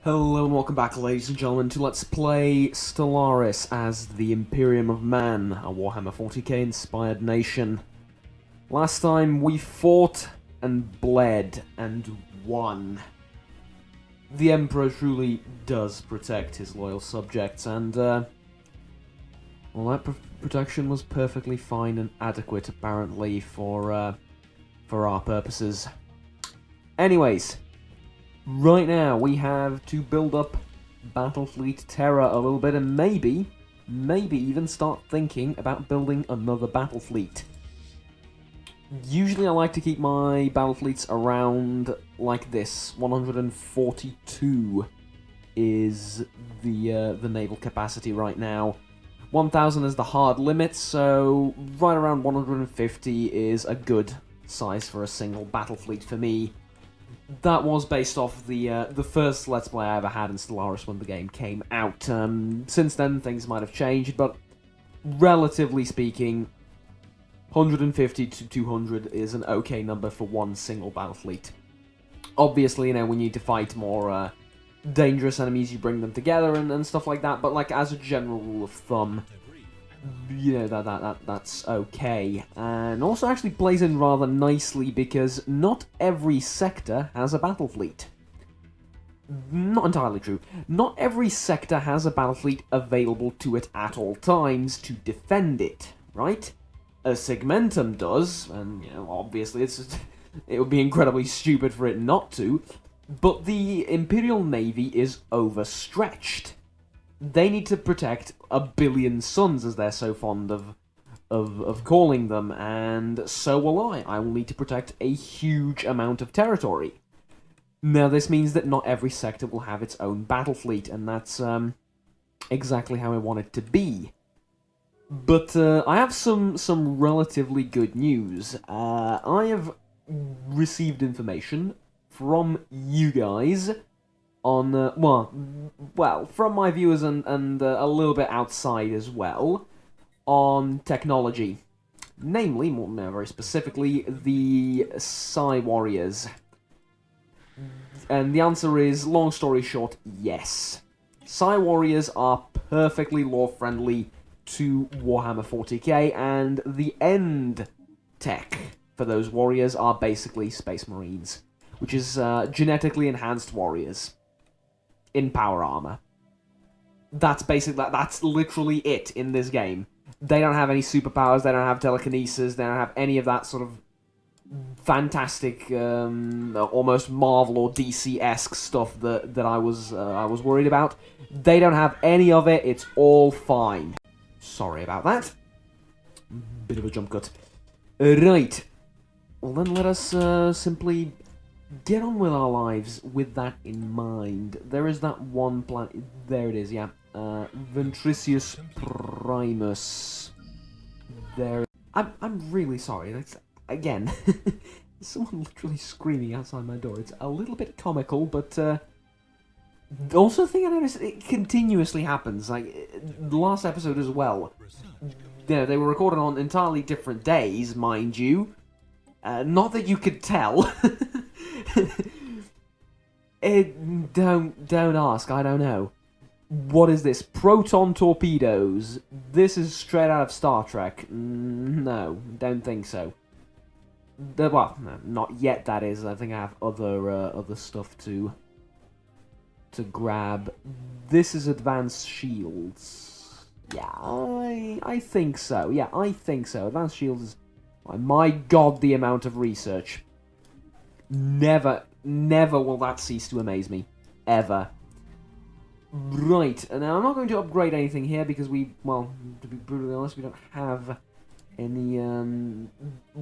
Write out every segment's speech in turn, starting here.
Hello and welcome back, ladies and gentlemen, to Let's Play Stellaris as the Imperium of Man, a Warhammer 40K inspired nation. Last time we fought and bled and won. The Emperor truly does protect his loyal subjects, and well, that protection was perfectly fine and adequate, apparently, for our purposes. Anyways. Right now, we have to build up Battlefleet Terror a little bit, and maybe even start thinking about building another Battlefleet. Usually I like to keep my Battlefleets around like this. 142 is the naval capacity right now. 1,000 is the hard limit, so right around 150 is a good size for a single Battlefleet for me. That was based off the first Let's Play I ever had in Stellaris when the game came out. Since then, things might have changed, but relatively speaking, 150 to 200 is an okay number for one single Battlefleet. Obviously, you know, when you need to fight more dangerous enemies, you bring them together and stuff like that, but like as a general rule of thumb, you know, that's okay. And also actually plays in rather nicely because not every sector has a battle fleet. Not entirely true. Not every sector has a battle fleet available to it at all times to defend it, right? A Segmentum does, and you know, obviously it would be incredibly stupid for it not to, but the Imperial Navy is overstretched. They need to protect a billion suns, as they're so fond of calling them, and so will I. I will need to protect a huge amount of territory. Now, this means that not every sector will have its own battle fleet, and that's exactly how I want it to be. But I have some relatively good news. I have received information from you guys on, well, from my viewers and a little bit outside as well, on technology. Namely, more very specifically, the Psi Warriors. And the answer is, long story short, yes. Psi Warriors are perfectly lore-friendly to Warhammer 40k, and the end tech for those warriors are basically Space Marines, which is genetically enhanced warriors in power armor. That's that's literally it in this game. They don't have any superpowers, they don't have telekinesis, they don't have any of that sort of fantastic, almost Marvel or DC-esque stuff that I was worried about. They don't have any of it, it's all fine. Sorry about that. Bit of a jump cut. Right. Well then let us simply get on with our lives with that in mind. There is that one planet. There it is, yeah. Ventricius Primus. There. I'm really sorry. That's, again, someone literally screaming outside my door. It's a little bit comical, but also the thing I noticed, it continuously happens. Like the last episode as well. You know, they were recorded on entirely different days, mind you. Not that you could tell. Don't ask, I don't know. What is this? Proton torpedoes. This is straight out of Star Trek. No, don't think so. Well, no, not yet, that is. I think I have other stuff to grab. This is advanced shields. Yeah, I think so. Yeah, I think so. Advanced shields is... My god, the amount of research. Never will that cease to amaze me. Ever. Right, and now I'm not going to upgrade anything here because well, to be brutally honest, we don't have any,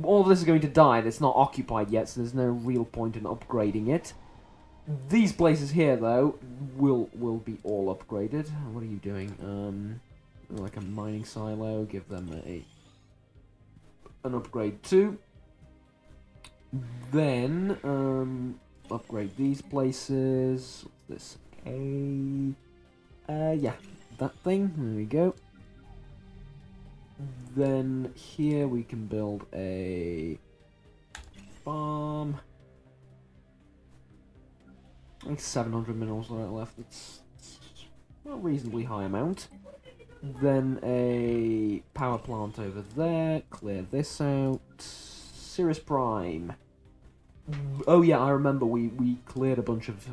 all of this is going to die. It's not occupied yet, so there's no real point in upgrading it. These places here, though, will be all upgraded. What are you doing? Like a mining silo, give them an upgrade too. Then, upgrade these places. What's this? Okay. Yeah, that thing. There we go. Then here we can build a farm. Like 700 minerals left. It's a reasonably high amount. Then a power plant over there. Clear this out. Cirrus Prime. Oh yeah, I remember we cleared a bunch of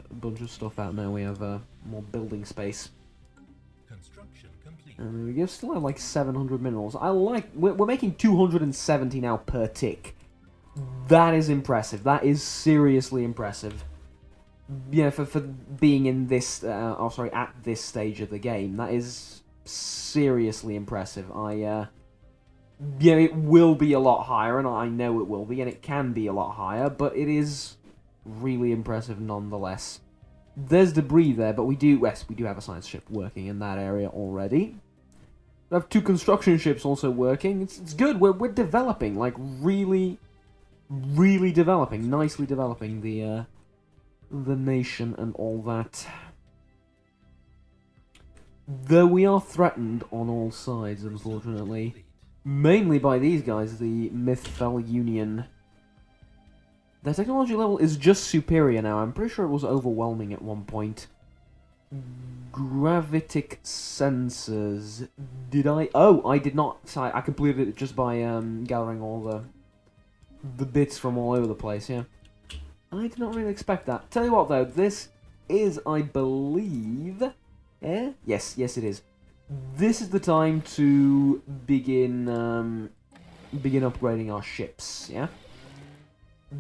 stuff out. Now we have more building space. Construction complete. And we go. Still have like 700 minerals. I like. We're making 270 now per tick. That is impressive. That is seriously impressive. Yeah, for being in this. At this stage of the game, that is seriously impressive. Yeah, it will be a lot higher, and I know it will be, and it can be a lot higher, but it is really impressive nonetheless. There's debris there, but we do have a science ship working in that area already. We have 2 construction ships also working. It's good. We're developing, like really developing, nicely developing the nation and all that. Though we are threatened on all sides, unfortunately. Mainly by these guys, the Mythfell Union. Their technology level is just superior now. I'm pretty sure it was overwhelming at one point. Gravitic sensors. Did I? Oh, I did not. I completed it just by gathering all the bits from all over the place, yeah. I did not really expect that. Tell you what, though, this is, I believe... Yes, it is. This is the time to begin upgrading our ships, yeah?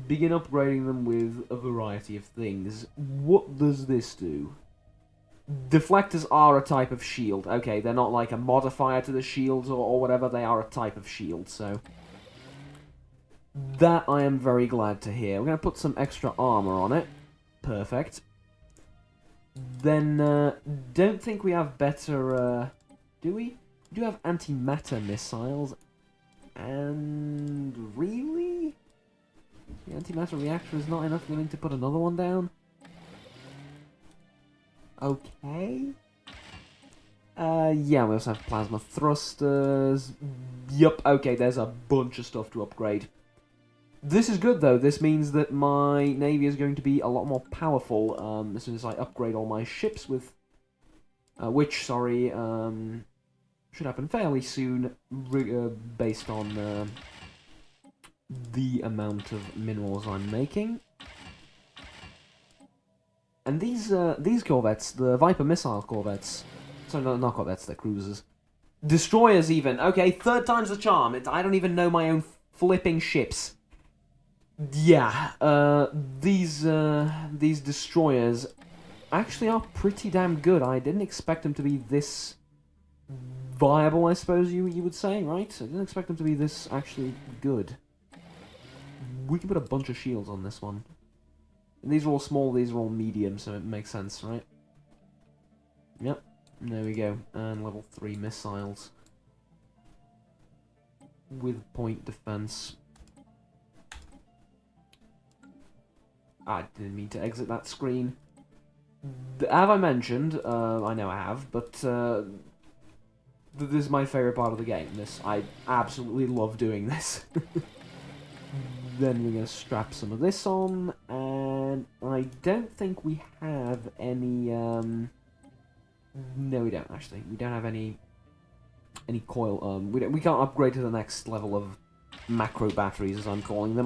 Begin upgrading them with a variety of things. What does this do? Deflectors are a type of shield. Okay, they're not like a modifier to the shields or whatever, they are a type of shield, so... That I am very glad to hear. We're going to put some extra armor on it. Perfect. Then, don't think we have better, do we? We do have antimatter missiles. And really? The antimatter reactor is not enough willing to put another one down? Okay. Yeah, we also have plasma thrusters. Yup, okay, there's a bunch of stuff to upgrade. This is good, though. This means that my navy is going to be a lot more powerful as soon as I upgrade all my ships with... should happen fairly soon, based on the amount of minerals I'm making. And these corvettes, the Viper missile corvettes... Sorry, no, not corvettes, they're cruisers. Destroyers, even. Okay, 3rd time's the charm. I don't even know my own flipping ships. Yeah, these destroyers actually are pretty damn good. I didn't expect them to be this viable, I suppose you would say, right? I didn't expect them to be this actually good. We can put a bunch of shields on this one. And these are all small, these are all medium, so it makes sense, right? Yep, there we go. And level 3 missiles. With point defense. I didn't mean to exit that screen. Have I mentioned? I know I have, but this is my favourite part of the game. I absolutely love doing this. Then we're going to strap some of this on, and I don't think we have any... No, we don't, actually. We don't have any coil... We can't upgrade to the next level of macro batteries, as I'm calling them.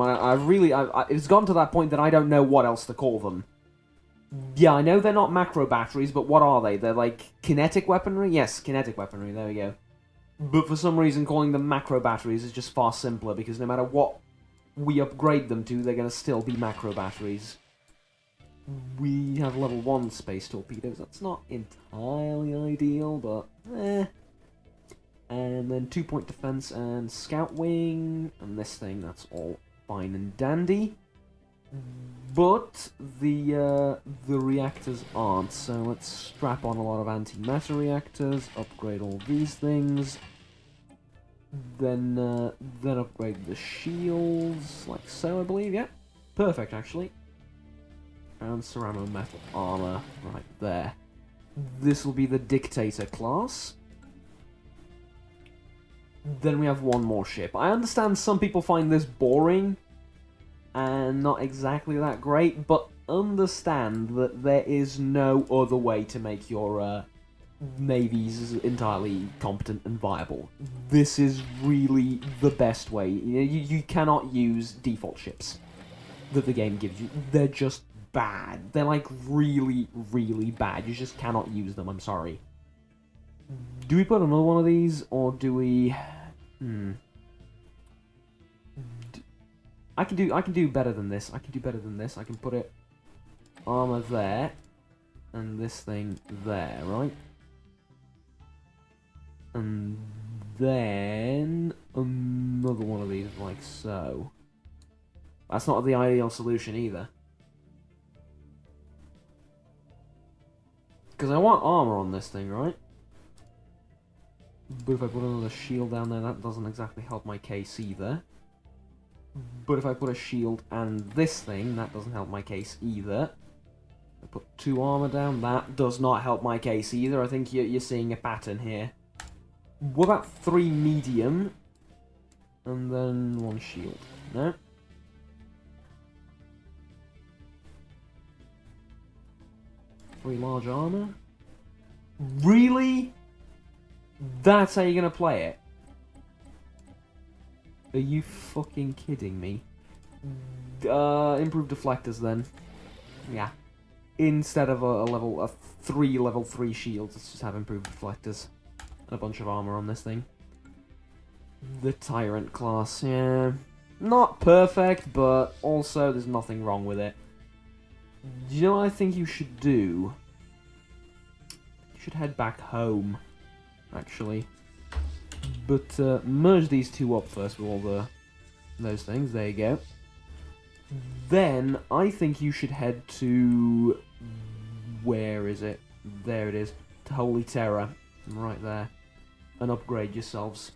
It's gotten to that point that I don't know what else to call them. Yeah, I know they're not macro batteries, but what are they? They're like kinetic weaponry? Yes, kinetic weaponry, there we go. But for some reason, calling them macro batteries is just far simpler, because no matter what we upgrade them to, they're going to still be macro batteries. We have level 1 space torpedoes. That's not entirely ideal, but eh. And then 2-point defense and scout wing, and this thing, that's all fine and dandy. But the reactors aren't, so let's strap on a lot of antimatter reactors, upgrade all these things, then upgrade the shields, like so, I believe, yeah. Perfect, actually. And ceramo metal armor, right there. This will be the Dictator class. Then we have one more ship. I understand some people find this boring and not exactly that great, but understand that there is no other way to make your navies entirely competent and viable. This is really the best way. You cannot use default ships that the game gives you. They're just bad. They're like really, really bad. You just cannot use them, I'm sorry. Do we put another one of these, or do we... I can do better than this. I can put it armor there, and this thing there, right? And then another one of these like so. That's not the ideal solution either. Because I want armor on this thing, right? But if I put another shield down there, that doesn't exactly help my case either. But if I put a shield and this thing, that doesn't help my case either. I put 2 armor down, that does not help my case either. I think you're seeing a pattern here. What about 3 medium? And then 1 shield. No? Three large armor? Really? That's how you're gonna play it? Are you fucking kidding me? Improve deflectors then. Yeah. Instead of a 3 level 3 shields, let's just have improved deflectors. And a bunch of armor on this thing. The Tyrant class, yeah. Not perfect, but also there's nothing wrong with it. You know what I think you should do? You should head back home, actually. But merge these two up first with all those things. There you go. Then I think you should head to... Where is it? There it is. To Holy Terror. Right there. And upgrade yourselves.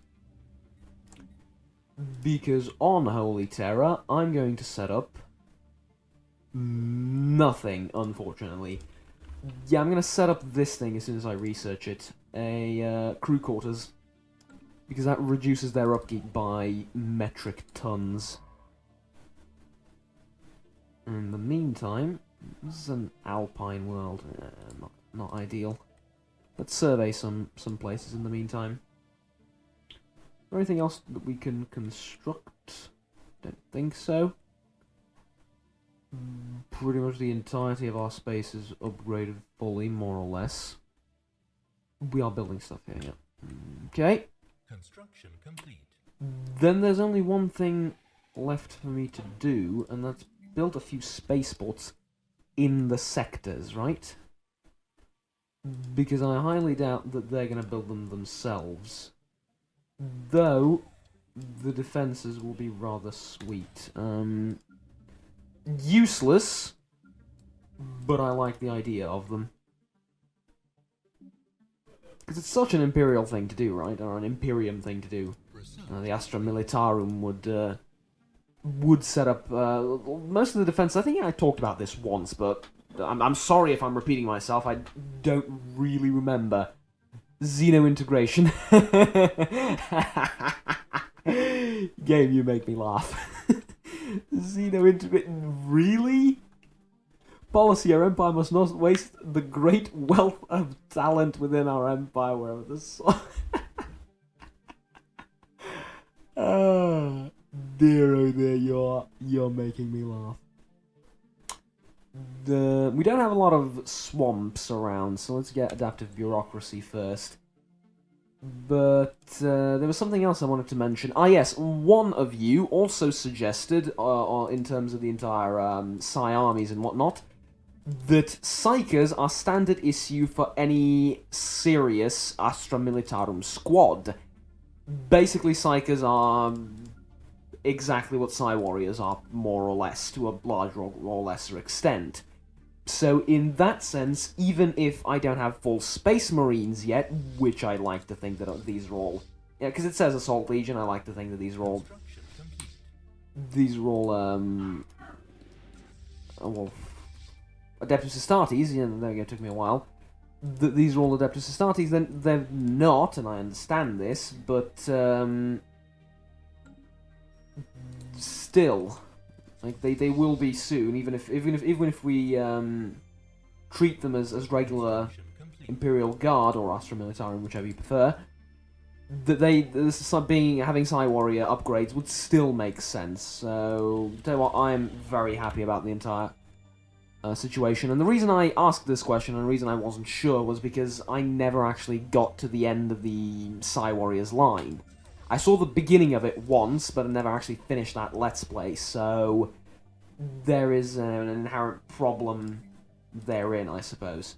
Because on Holy Terror, I'm going to set up... nothing, unfortunately. Yeah, I'm going to set up this thing as soon as I research it. A crew quarters. Because that reduces their upkeep by metric tons. In the meantime, this is an alpine world. Not ideal. Let's survey some places in the meantime. Is there anything else that we can construct? Don't think so. Pretty much the entirety of our space is upgraded fully, more or less. We are building stuff here, yeah. Okay. Construction complete. Then there's only one thing left for me to do, and that's build a few spaceports in the sectors, right? Because I highly doubt that they're going to build them themselves. Though, the defenses will be rather sweet. Useless, but I like the idea of them. Because it's such an Imperial thing to do, right? Or an Imperium thing to do. The Astra Militarum would set up most of the defense. I think I talked about this once, but I'm sorry if I'm repeating myself. I don't really remember. Xeno integration. Game, you make me laugh. Xeno integration. Really? Policy, our empire must not waste the great wealth of talent within our empire wherever the sun... Dear oh dear, you're making me laugh. We don't have a lot of swamps around, so let's get adaptive bureaucracy first. But there was something else I wanted to mention. Ah yes, one of you also suggested, in terms of the entire Psi armies and whatnot, that Psychers are standard issue for any serious Astra Militarum squad. Basically, Psychers are exactly what Psi Warriors are, more or less, to a larger or lesser extent. So in that sense, even if I don't have full Space Marines yet, which I like to think that these are all... Yeah, because it says Assault Legion, I like to think that these are all... well... Adeptus Astartes, yeah, there we go, it took me a while. These are all Adeptus Astartes, then they're not, and I understand this, but... still, Like they will be soon, even if we treat them as regular Imperial Guard or Astra Militarum, whichever you prefer. That having Psy Warrior upgrades would still make sense. So tell you what, I am very happy about the entire situation. And the reason I asked this question and the reason I wasn't sure was because I never actually got to the end of the Psy Warriors line. I saw the beginning of it once, but I never actually finished that Let's Play, so there is an inherent problem therein, I suppose.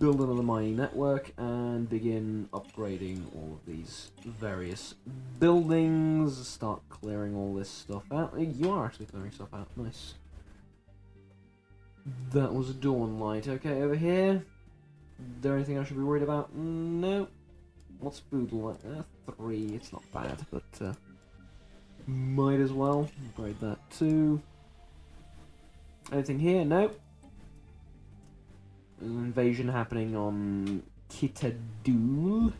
Build another mining network and begin upgrading all of these various buildings. Start clearing all this stuff out. You are actually clearing stuff out. Nice. That was a dawn light. Okay, over here. Is there anything I should be worried about? No. What's food like? 3. It's not bad, but might as well upgrade that too. Anything here? Nope. There's an invasion happening on Kitadul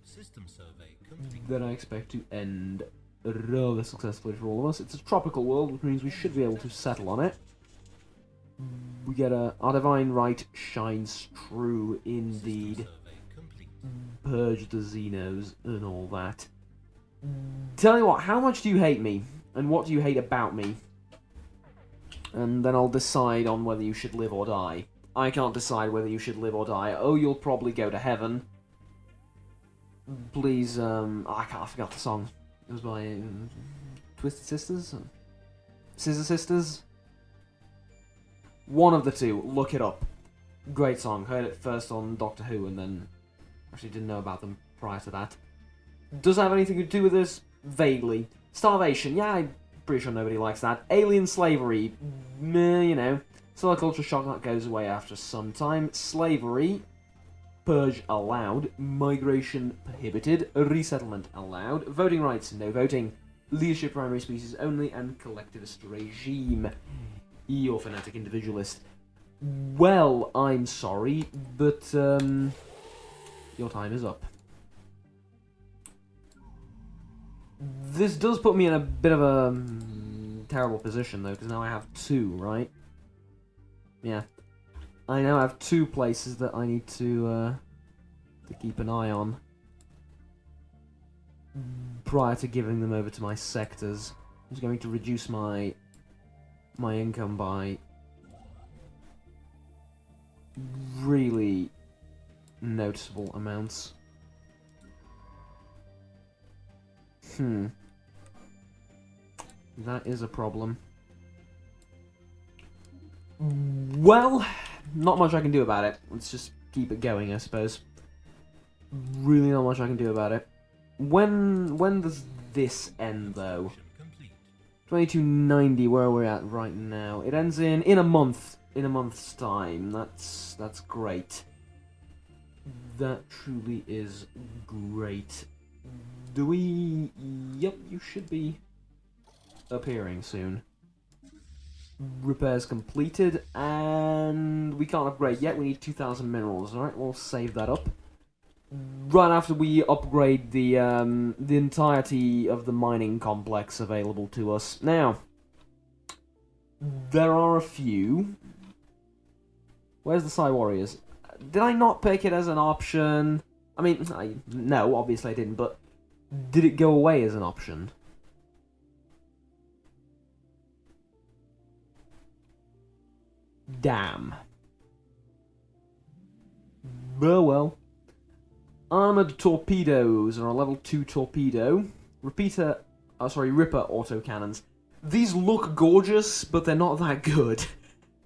System survey complete. that I expect to end rather successfully for all of us. It's a tropical world, which means we should be able to settle on it. We get our divine right shines true indeed. System survey complete. Purge the Xenos and all that. Tell you what, how much do you hate me? And what do you hate about me? And then I'll decide on whether you should live or die. I can't decide whether you should live or die. Oh, you'll probably go to heaven. Please, I forgot the song. It was by Twisted Sisters? Scissor Sisters? One of the two. Look it up. Great song. Heard it first on Doctor Who and then actually didn't know about them prior to that. Does it have anything to do with this? Vaguely. Starvation. Yeah, I'm pretty sure nobody likes that. Alien slavery. Meh, you know. Solar culture shock that goes away after some time. Slavery. Purge allowed. Migration prohibited. Resettlement allowed. Voting rights, no voting. Leadership primary species only. And collectivist regime. You're phonetic individualist. Well, I'm sorry, but your time is up. This does put me in a bit of a terrible position, though, because now I have 2, right? Yeah. I now have 2 places that I need to keep an eye on prior to giving them over to my sectors. I'm going to reduce my income by really noticeable amounts. That is a problem. Well, not much I can do about it. Let's just keep it going, I suppose. Really not much I can do about it. When does this end, though? 2290, where are we at right now? It ends in a month. In a month's time. That's great. That truly is great. Do we... Yep, you should be appearing soon. Repairs completed, and we can't upgrade yet. We need 2,000 minerals. Alright, we'll save that up. Right after we upgrade the entirety of the mining complex available to us. Now, there are a few. Where's the Psy Warriors? Did I not pick it as an option? I mean, no, obviously I didn't, but did it go away as an option? Damn. Oh well. Armored torpedoes are a level 2 torpedo. Ripper autocannons. These look gorgeous, but they're not that good.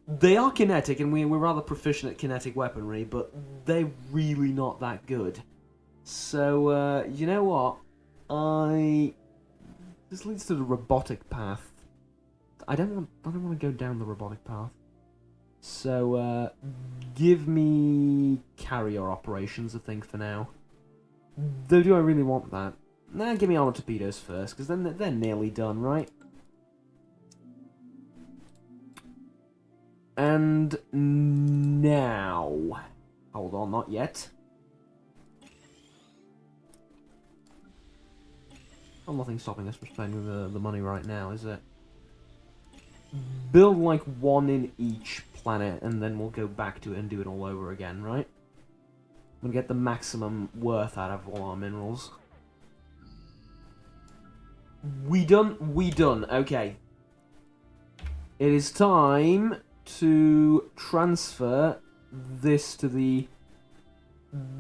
They are kinetic, and we're rather proficient at kinetic weaponry, but they're really not that good. So, you know what? This leads to the robotic path. I don't want to go down the robotic path. So, give me carrier operations, I think, for now. Though, do I really want that? Nah, give me armored torpedoes first, because then they're nearly done, right? And now... Hold on, not yet. Oh, nothing's stopping us from spending the money right now, is it? build like one in each planet, and then we'll go back to it and do it all over again, right? We'll get the maximum worth out of all our minerals. We done? We done. Okay. It is time to transfer this to the...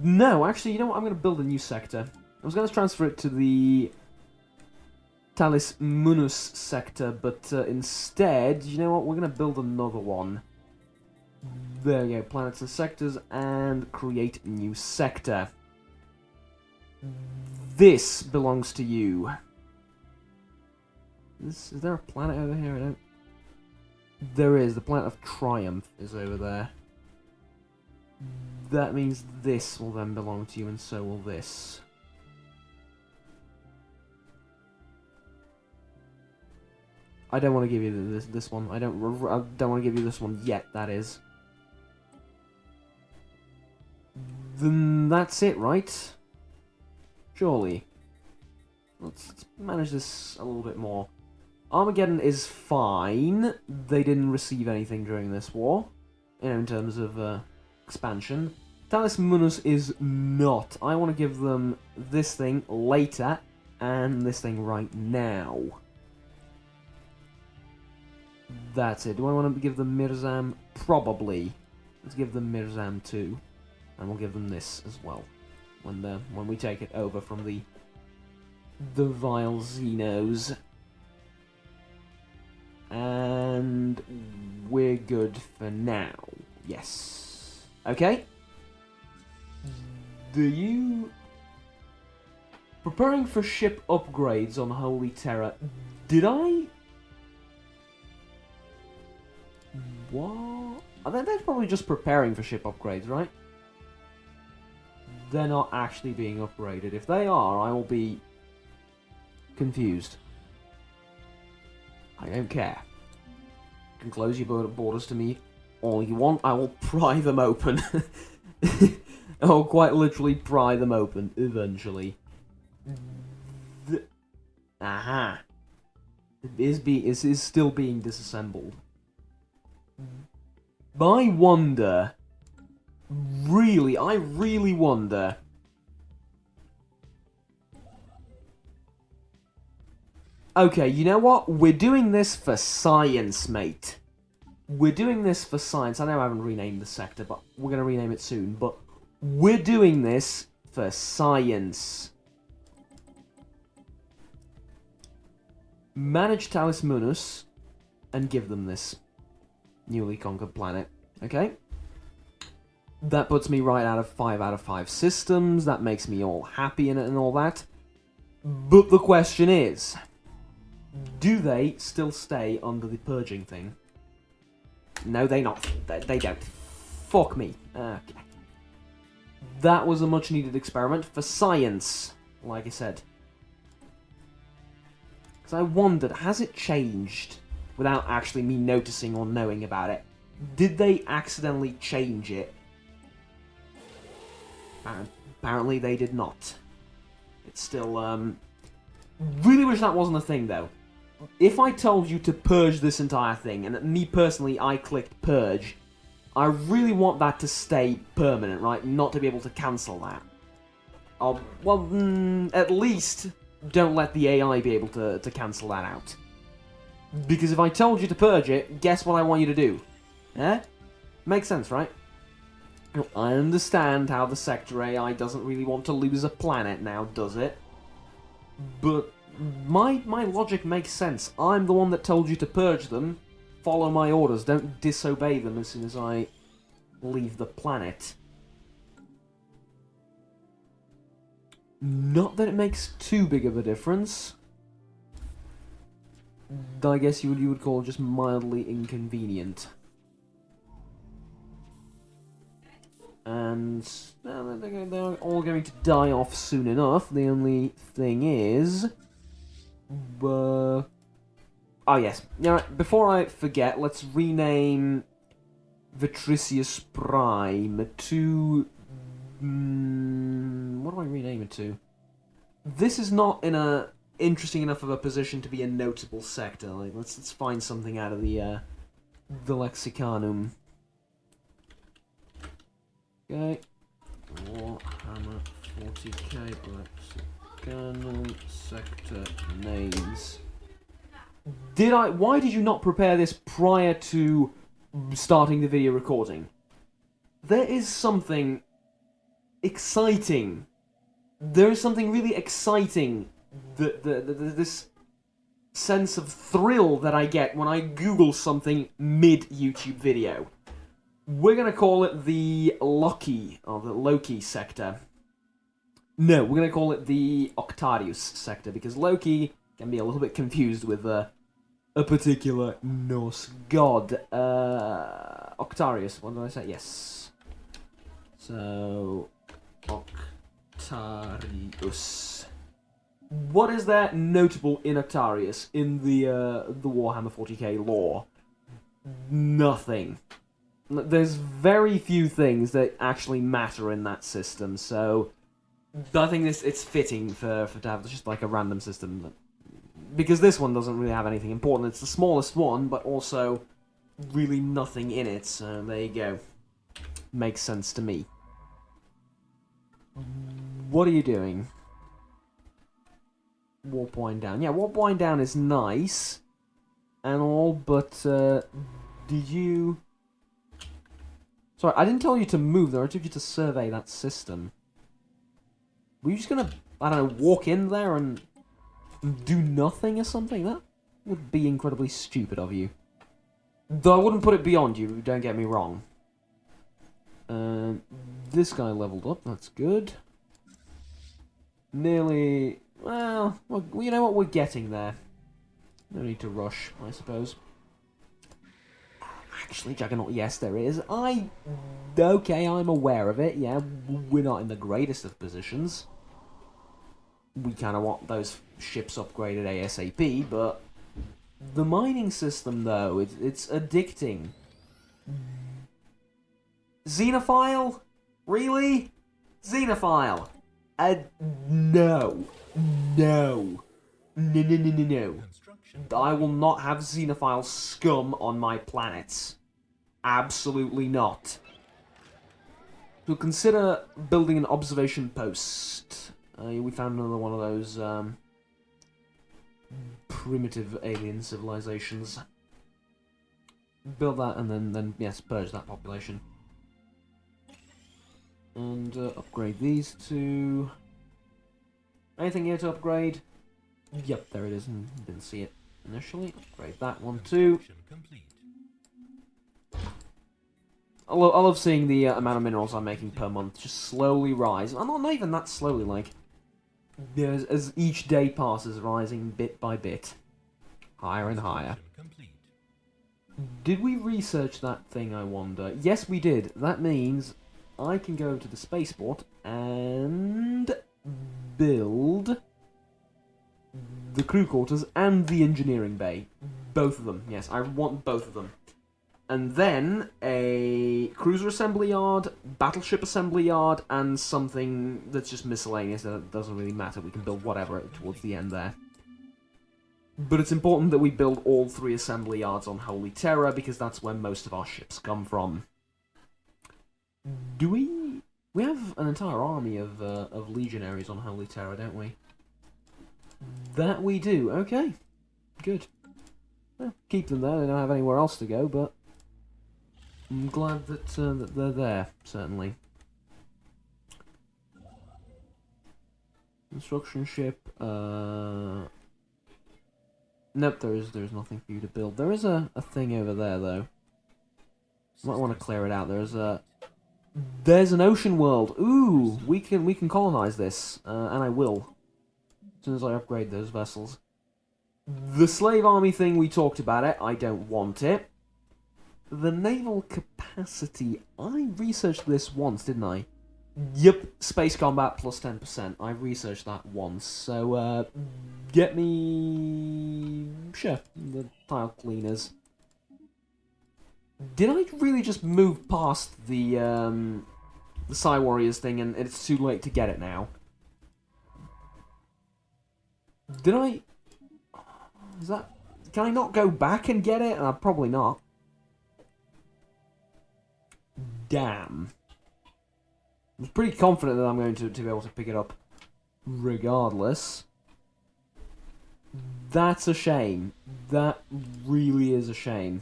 No, actually, you know what? I'm going to build a new sector. I was going to transfer it to the Talis Munus sector, but instead, you know what? We're going to build another one. There you go, planets and sectors, and create a new sector. This belongs to you. Is there a planet over here? I don't... There is. The planet of Triumph is over there. That means this will then belong to you, and so will this. I don't want to give you this one. I don't want to give you this one yet. That is. Then that's it, right? Surely. Let's manage this a little bit more. Armageddon is fine. They didn't receive anything during this war, you know, in terms of expansion. Talis Munus is not. I want to give them this thing later, and this thing right now. That's it. Do I want to give them Mirzam? Probably. Let's give them Mirzam too. And we'll give them this as well. When we take it over from the vile Xenos. And we're good for now. Yes. Okay. Do you... Preparing for ship upgrades on Holy Terror. Did I... What? They're probably just preparing for ship upgrades, right? They're not actually being upgraded. If they are, I will be confused. I don't care. You can close your borders to me all you want. I will pry them open. I will quite literally pry them open eventually. Aha. It is still being disassembled. I wonder... Really, I really wonder... Okay, you know what? We're doing this for science, mate. We're doing this for science. I know I haven't renamed the sector, but we're going to rename it soon. But we're doing this for science. Manage Talis Munus and give them this newly conquered planet. Okay? That puts me right out of 5 out of 5 systems. That makes me all happy in it and all that. But the question is... Do they still stay under the purging thing? No, they not. They don't. Fuck me. Okay. That was a much needed experiment for science, like I said. Because I wondered, has it changed without actually me noticing or knowing about it? Did they accidentally change it? Apparently they did not. It's still, really wish that wasn't a thing, though. If I told you to purge this entire thing, and me personally, I clicked purge, I really want that to stay permanent, right? Not to be able to cancel that. At least don't let the AI be able to cancel that out. Because if I told you to purge it, guess what I want you to do? Eh? Makes sense, right? I understand how the Sector AI doesn't really want to lose a planet now, does it? But... My logic makes sense. I'm the one that told you to purge them. Follow my orders. Don't disobey them as soon as I leave the planet. Not that it makes too big of a difference. I guess you would call it just mildly inconvenient. And they're all going to die off soon enough. The only thing is... oh yes. Now, before I forget, let's rename Vitricius Prime to... what do I rename it to? This is not in a interesting enough of a position to be a notable sector. Like, let's find something out of the Lexicanum. Okay. Warhammer 40K Lexicanum sector names. Why did you not prepare this prior to starting the video recording? There is something exciting. There is something really exciting. This sense of thrill that I get when I Google something mid-YouTube video. We're gonna call it the Loki sector. No, we're gonna call it the Octarius sector, because Loki can be a little bit confused with a particular Norse god. Octarius, what did I say? Yes. So, Octarius. What is there notable in Octarius, in the Warhammer 40K lore? Nothing. There's very few things that actually matter in that system, so I think it's fitting for to have just like a random system. Because this one doesn't really have anything important. It's the smallest one, but also really nothing in it, so there you go. Makes sense to me. What are you doing? Warp wind down. Yeah, warp wind down is nice and all, but did you... Sorry, I didn't tell you to move though, I told you to survey that system. Were you just gonna, I don't know, walk in there and do nothing or something? That would be incredibly stupid of you. Though I wouldn't put it beyond you, don't get me wrong. This guy leveled up, that's good. Nearly... Well, you know what, we're getting there. No need to rush, I suppose. Actually, Juggernaut, yes, there is. Okay, I'm aware of it, yeah. We're not in the greatest of positions. We kind of want those ships upgraded ASAP, but... The mining system, though, it's addicting. Xenophile? Really? Xenophile? No. No. No. I will not have Xenophile scum on my planets. Absolutely not. So consider building an observation post. We found another one of those primitive alien civilizations. Build that and then yes, purge that population. And upgrade these two. Anything here to upgrade? Yep, there it is. Didn't see it initially. Upgrade that one too. I love seeing the amount of minerals I'm making per month just slowly rise. Not even that slowly, like... Yeah, as each day passes, rising bit by bit. Higher and higher. Did we research that thing, I wonder? Yes, we did. That means I can go to the spaceport and build the crew quarters and the engineering bay. Both of them, yes, I want both of them. And then a cruiser assembly yard, battleship assembly yard, and something that's just miscellaneous that doesn't really matter. We can build whatever towards the end there. But it's important that we build all 3 assembly yards on Holy Terror, because that's where most of our ships come from. Do we... We have an entire army of legionaries on Holy Terror, don't we? That we do. Okay. Good. Well, keep them there. They don't have anywhere else to go, but I'm glad that, that they're there, certainly. Construction ship. Nope, there's nothing for you to build. There is a thing over there, though. Might want to clear it out. There's an ocean world. Ooh, we can colonize this, and I will. As soon as I upgrade those vessels. The slave army thing, we talked about it. I don't want it. The naval capacity. I researched this once, didn't I? Yep, space combat plus 10%. I researched that once. So, get me... Sure, the tile cleaners. Did I really just move past the Psy Warriors thing and it's too late to get it now? Did I... Is that... Can I not go back and get it? Probably not. Damn. I was pretty confident that I'm going to be able to pick it up regardless. That's a shame. That really is a shame.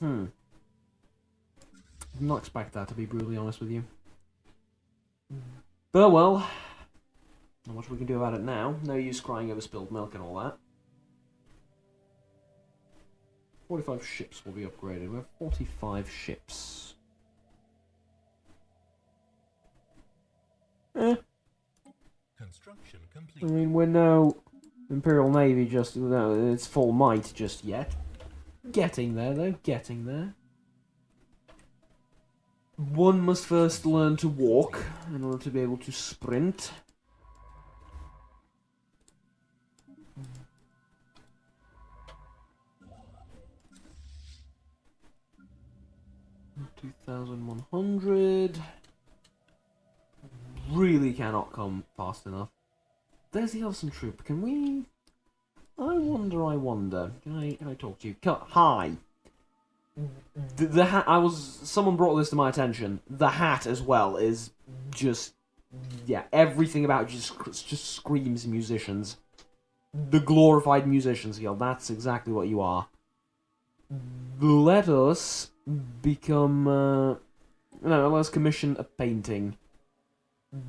Did not expect that, to be brutally honest with you. But well, not much we can do about it now. No use crying over spilled milk and all that. 45 ships will be upgraded. We have 45 ships. Construction I complete. mean, we're no Imperial Navy just no, its full might just yet. Getting there, though. Getting there. One must first learn to walk in order to be able to sprint. $2,100. Really cannot come fast enough. There's the Elson troop. Can we? I wonder. Can I talk to you? Hi. The hat. Someone brought this to my attention. The hat as well is just. Yeah, everything about it just screams musicians. The glorified musicians guild. That's exactly what you are. Let us become. No, let's commission a painting.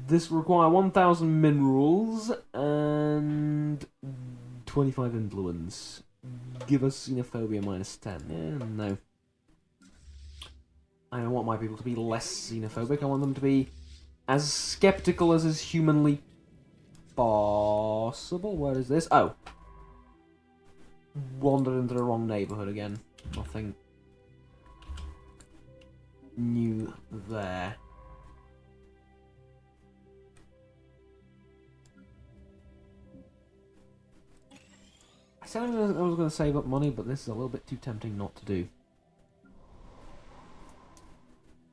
This will require 1,000 minerals and 25 influence. Give us xenophobia -10. Yeah, no. I don't want my people to be less xenophobic. I want them to be as skeptical as is humanly possible. Where is this? Oh. Wandered into the wrong neighborhood again. Nothing new there. I said I was going to save up money, but this is a little bit too tempting not to do.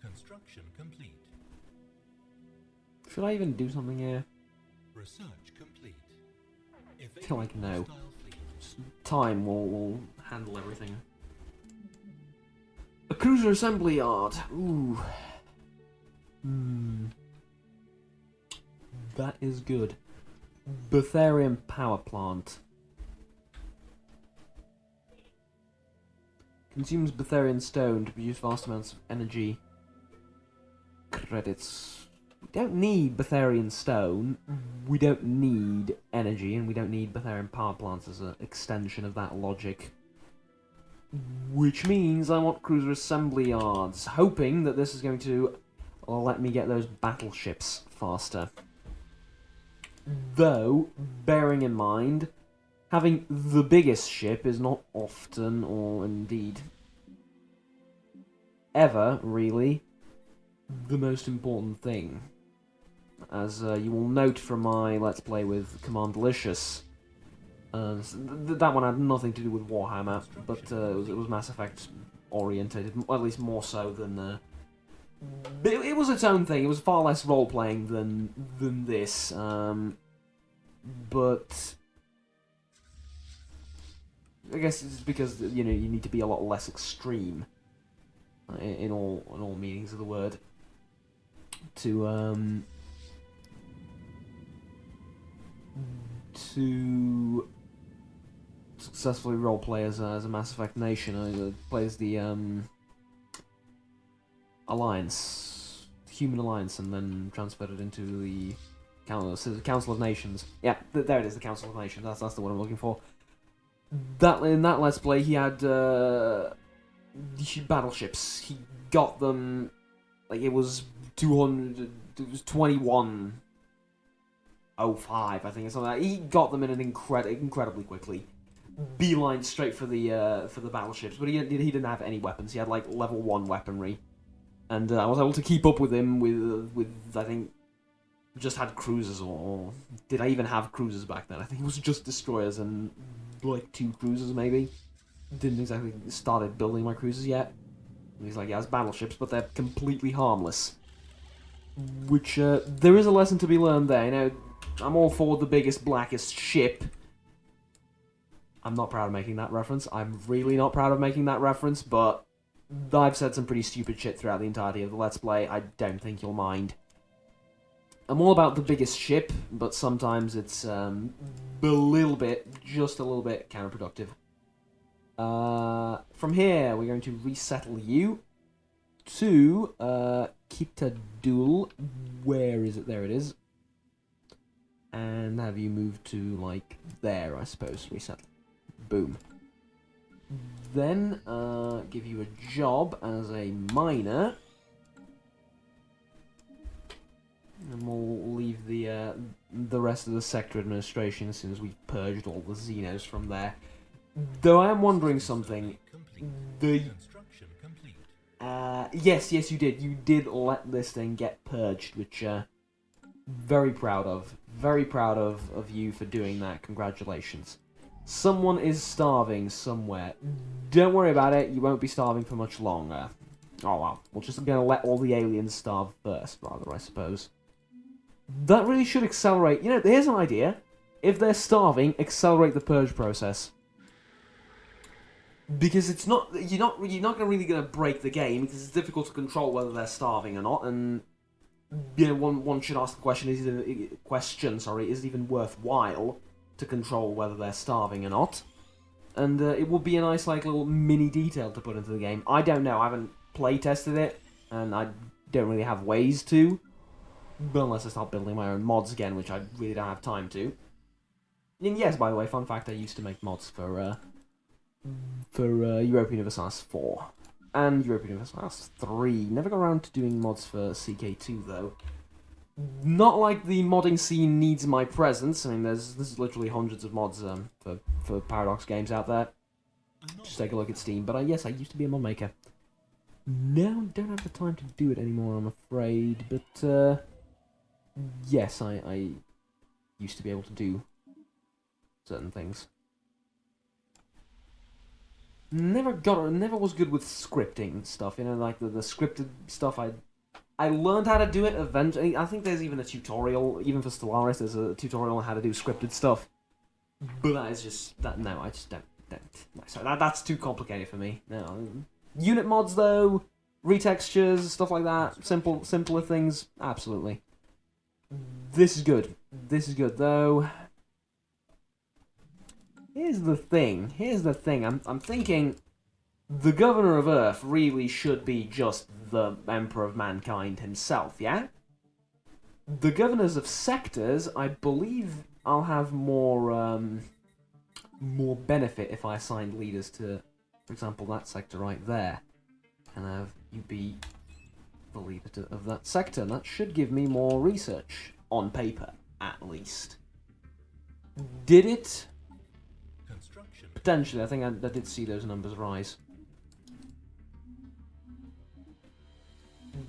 Construction complete. Should I even do something here? Research complete. I feel like no. Hostile fleet. Time will handle everything. A cruiser assembly yard. Ooh. That is good. Betharian power plant. Consumes Betharian stone to produce vast amounts of energy. Credits. We don't need Betharian stone. We don't need energy, and we don't need Betharian power plants as an extension of that logic. Which means I want cruiser assembly yards, hoping that this is going to let me get those battleships faster. Though, bearing in mind, having the biggest ship is not often, or indeed ever, really, the most important thing. As you will note from my Let's Play with Command Delicious, that one had nothing to do with Warhammer, but it was Mass Effect orientated, at least more so than... it was its own thing. It was far less role-playing than this, but I guess it's because you need to be a lot less extreme in all meanings of the word to successfully roleplay as a Mass Effect nation. Plays the Alliance, Human Alliance, and then transferred it into the Council of Nations. Yeah, there it is, the Council of Nations. That's the one I'm looking for. In that Let's Play, he had battleships. He got them like it was 200. It was 2105, I think, or something like that. He got them in an incredibly quickly. Beeline straight for the battleships, but he didn't have any weapons. He had like level 1 weaponry. And I was able to keep up with him with I think, just had cruisers, or did I even have cruisers back then? I think it was just destroyers and like 2 cruisers maybe. Didn't exactly started building my cruisers yet. And he's like, yeah, it's battleships, but they're completely harmless. Which, there is a lesson to be learned there. I'm all for the biggest, blackest ship. I'm not proud of making that reference. I'm really not proud of making that reference, but I've said some pretty stupid shit throughout the entirety of the Let's Play. I don't think you'll mind. I'm all about the biggest ship, but sometimes it's just a little bit counterproductive. From here, we're going to resettle you to Kitadul. Where is it? There it is. And have you move to, like, there, I suppose. Resettle. Boom. Then, give you a job as a miner. And we'll leave the rest of the sector administration as soon as we've purged all the Xenos from there. Though I am wondering something. Construction complete. Yes, you did. You did let this thing get purged, which, very proud of. Very proud of you for doing that. Congratulations. Someone is starving somewhere. Don't worry about it. You won't be starving for much longer. Oh, well. We're just going to let all the aliens starve first, rather, I suppose. That really should accelerate... You know, here's an idea. If they're starving, accelerate the purge process. Because it's not... You're not really going to break the game, because it's difficult to control whether they're starving or not, and... You know, one should ask the question, is it even worthwhile to control whether they're starving or not? And it would be a nice, like, little mini detail to put into the game. I don't know, I haven't play-tested it, and I don't really have ways to. But unless I start building my own mods again, which I really don't have time to. And yes, by the way, fun fact, I used to make mods for Europa Universalis 4. And Europa Universalis 3. Never got around to doing mods for CK2, though. Not like the modding scene needs my presence. I mean, there's literally hundreds of mods for Paradox games out there. Just take a look at Steam. But yes, I used to be a mod maker. Now I don't have the time to do it anymore, I'm afraid. But yes, I used to be able to do certain things. Never was good with scripting stuff, you know, like the scripted stuff. I learned how to do it eventually. I think there's even a tutorial, even for Stellaris, there's a tutorial on how to do scripted stuff. But that is just, no, I just don't. No, sorry, that's too complicated for me. No. Unit mods, though, retextures, stuff like that, simpler things, absolutely. This is good. This is good, though. Here's the thing. I'm thinking the Governor of Earth really should be just the Emperor of Mankind himself, yeah? The Governors of Sectors, I believe I'll have more benefit if I assigned leaders to, for example, that sector right there. And have you be the leader of that sector. And that should give me more research, on paper, at least. Did it? Potentially, I think I did see those numbers rise.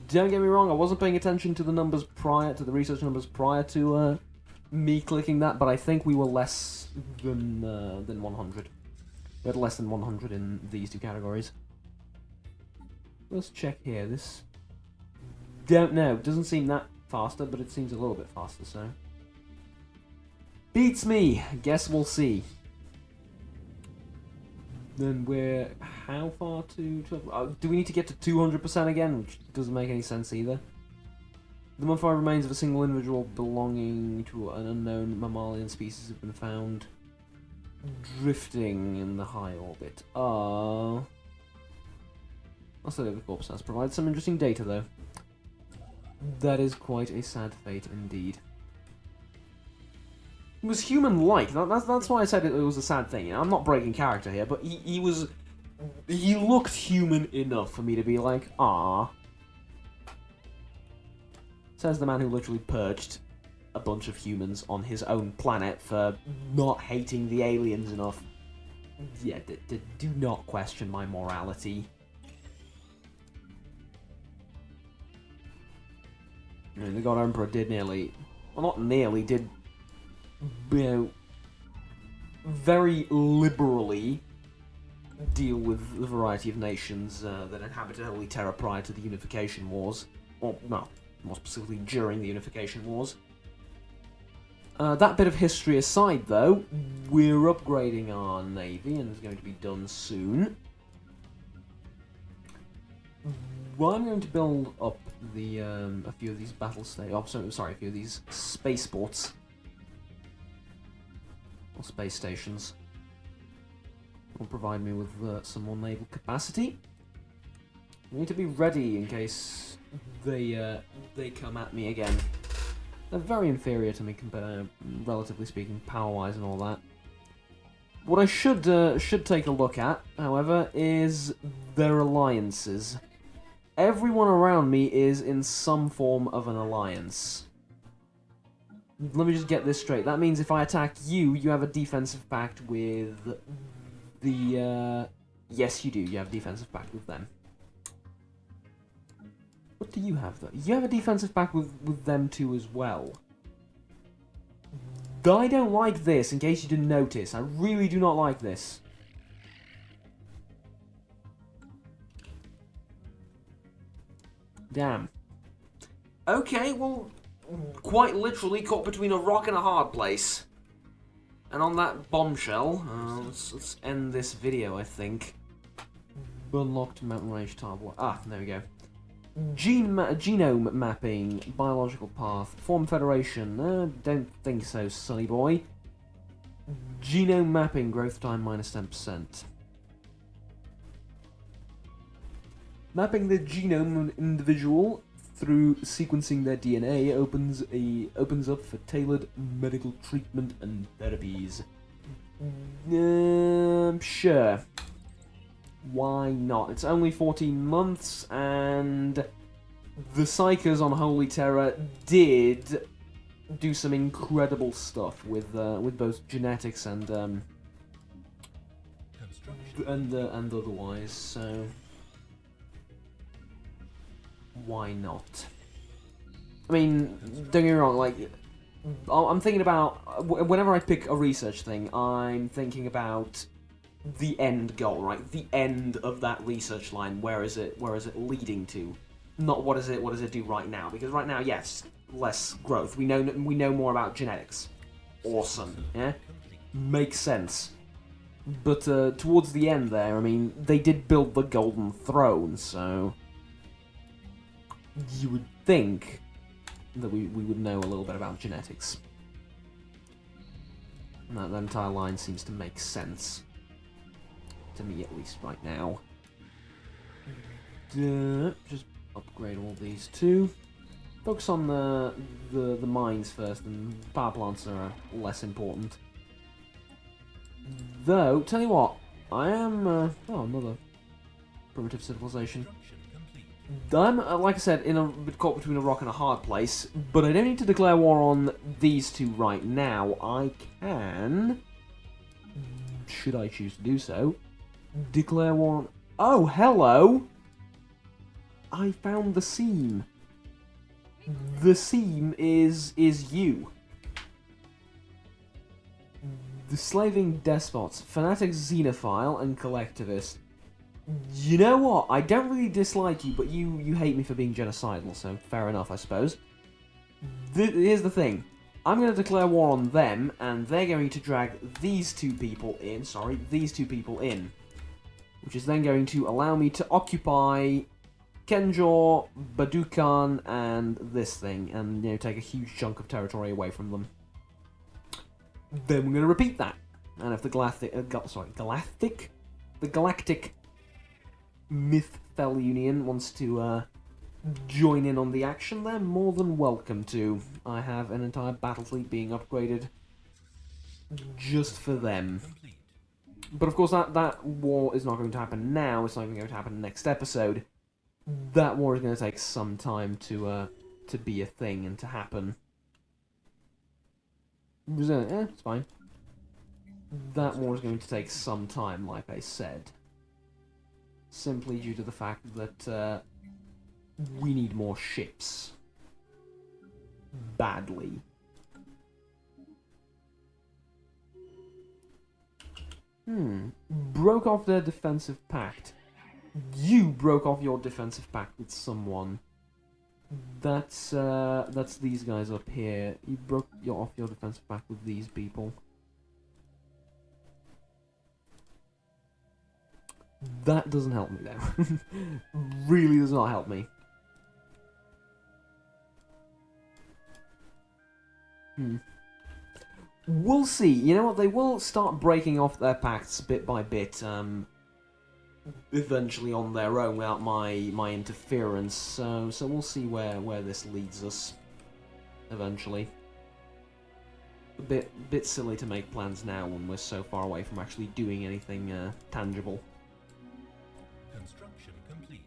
Don't get me wrong, I wasn't paying attention to the numbers prior to the research numbers prior to me clicking that, but I think we were less than 100. We had less than 100 in these two categories. Let's check here. This don't know. Doesn't seem that faster, but it seems a little bit faster. So beats me. Guess we'll see. Then we're how far to do we need to get to 200% again, which doesn't make any sense either. The modified remains of a single individual belonging to an unknown mammalian species have been found drifting in the high orbit. Also, the corpse has provided some interesting data, though. That is quite a sad fate indeed. He was human-like. That's why I said it was a sad thing. You know, I'm not breaking character here, but he looked human enough for me to be like, ah. Says the man who literally purged a bunch of humans on his own planet for not hating the aliens enough. Yeah, do not question my morality. I mean, the God Emperor did nearly... Well, not nearly, did... You know, very liberally deal with the variety of nations that inhabited Holy Terra prior to the Unification Wars. Or, well, more specifically during the Unification Wars. That bit of history aside, though, we're upgrading our navy, and it's going to be done soon. Well, I'm going to build up the a few of these battle stations. Oh, sorry, a few of these spaceports or space stations. Will provide me with some more naval capacity. We need to be ready in case they come at me again. They're very inferior to me, relatively speaking, power-wise and all that. What I should take a look at, however, is their alliances. Everyone around me is in some form of an alliance. Let me just get this straight. That means if I attack you, you have a defensive pact with the... yes, you do. You have a defensive pact with them. What do you have, though? You have a defensive pact with them, too, as well. I don't like this, in case you didn't notice. I really do not like this. Damn. Okay, well, quite literally caught between a rock and a hard place. And on that bombshell, let's end this video, I think. Unlocked mountain range tile. Ah, there we go. Genome mapping, biological path, form federation. Don't think so, sonny boy. Genome mapping, growth time minus 10%. Mapping the genome of an individual through sequencing their DNA opens up for tailored medical treatment and therapies. Sure. Why not? It's only 14 months, and the Psychers on Holy Terror did do some incredible stuff with both genetics and otherwise. So why not? I mean, don't get me wrong. Like, I'm thinking about whenever I pick a research thing, I'm thinking about the end goal, right? The end of that research line. Where is it leading to? Not what does it do right now? Because right now, yes, less growth. We know more about genetics. Awesome, yeah, makes sense. But towards the end there, I mean, they did build the Golden Throne, so you would think that we would know a little bit about genetics. And that entire line seems to make sense. To me, at least, right now. Just upgrade all these two. Focus on the mines first, and power plants are less important. Though, tell you what, I am... oh, another primitive civilization. I'm, like I said, in a bit caught between a rock and a hard place, but I don't need to declare war on these two right now. I can, should I choose to do so, declare war on... Oh, hello! I found the seam. The seam is you. The slaving despots, fanatic xenophile, and collectivist. You know what? I don't really dislike you, but you hate me for being genocidal, so fair enough, I suppose. Here's the thing. I'm going to declare war on them, and they're going to drag these two people in, which is then going to allow me to occupy Kenjor, Badukan, and this thing, and, you know, take a huge chunk of territory away from them. Then we're going to repeat that. And if the Galactic Myth Fell Union wants to join in on the action, they're more than welcome to. I have an entire battle fleet being upgraded just for them. But of course that war is not going to happen now, it's not even going to happen next episode. That war is going to take some time to be a thing and to happen. It's fine. That war is going to take some time, like I said. Simply due to the fact that we need more ships. Badly. Broke off their defensive pact. You broke off your defensive pact with someone. That's these guys up here. You broke off your defense back with these people. That doesn't help me though. Really does not help me. We'll see. You know what? They will start breaking off their pacts bit by bit. Eventually on their own without my interference. So we'll see where this leads us. Eventually. A bit silly to make plans now when we're so far away from actually doing anything tangible. Construction complete.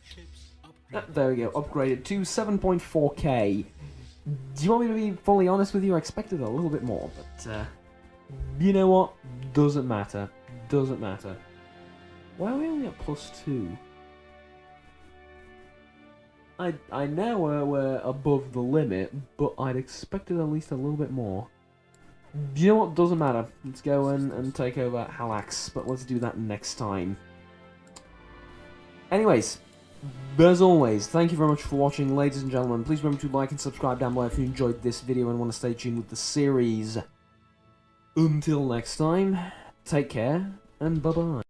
Ships upgraded. There we go, upgraded to 7.4K. Do you want me to be fully honest with you? I expected a little bit more, but you know what? Doesn't matter. Doesn't matter. Why are we only at +2? I know we're above the limit, but I'd expected at least a little bit more. You know what? Doesn't matter. Let's go and take over Halax, but let's do that next time. Anyways, as always, thank you very much for watching, ladies and gentlemen. Please remember to like and subscribe down below if you enjoyed this video and want to stay tuned with the series. Until next time, take care, and bye-bye.